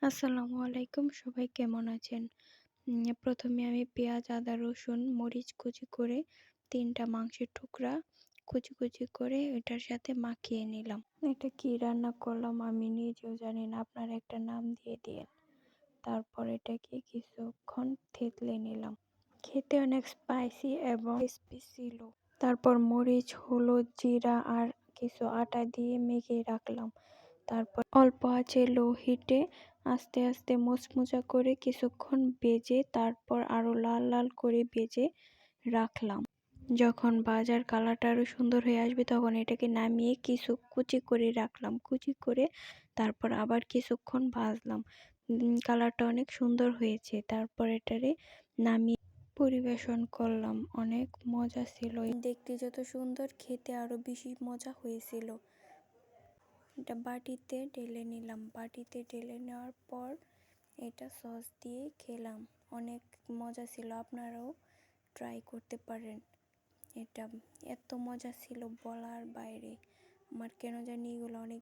আসসালামু আলাইকুম, সবাই কেমন আছেন? প্রথমে আমি পেঁয়াজ, আদা, রসুন, মরিচ কুচি করে ৩ টা মাংসের টুকরা কুচি, কুচি করে এটার সাথে মাখিয়ে নিলাম। এটা কি রান্না করলাম আমি নিজেও জানি না, আপনারা একটা নাম দিয়ে দিয়েন। তারপর এটাকে কিছুক্ষণ থেতলে নিলাম। খেতে অনেক স্পাইসি এবং ক্রিসপি ছিল। তারপর মরিচ, হলুদ, জিরা আর কিছু আটা দিয়ে মেখে রাখলাম। তারপর অল্প আঁচে লো হিটে আস্তে আস্তে মুচমুচা করে কিছুক্ষণ ভেজে তারপর আরো লাল লাল করে ভেজে রাখলাম। যখন ভাজার কালারটা আরো সুন্দর হয়ে আসবে তখন এটাকে নামিয়ে কিছু কুচি করে রাখলাম। কুচি করে তারপর আবার কিছুক্ষণ ভাজলাম। কালারটা অনেক সুন্দর হয়েছে। তারপর এটারে নামিয়ে পরিবেশন করলাম। অনেক মজা ছিল। দেখতে যত সুন্দর, খেতে আরো বেশি মজা হয়েছিল। এটা বাটিতে ঢেলে নিলাম। বাটিতে ঢেলে নেওয়ার পর এটা সস দিয়ে খেলাম। অনেক মজা ছিল, আপনারাও ট্রাই করতে পারেন। এটা এত মজা ছিল বলার বাইরে। আমার কেন জানি এগুলো অনেক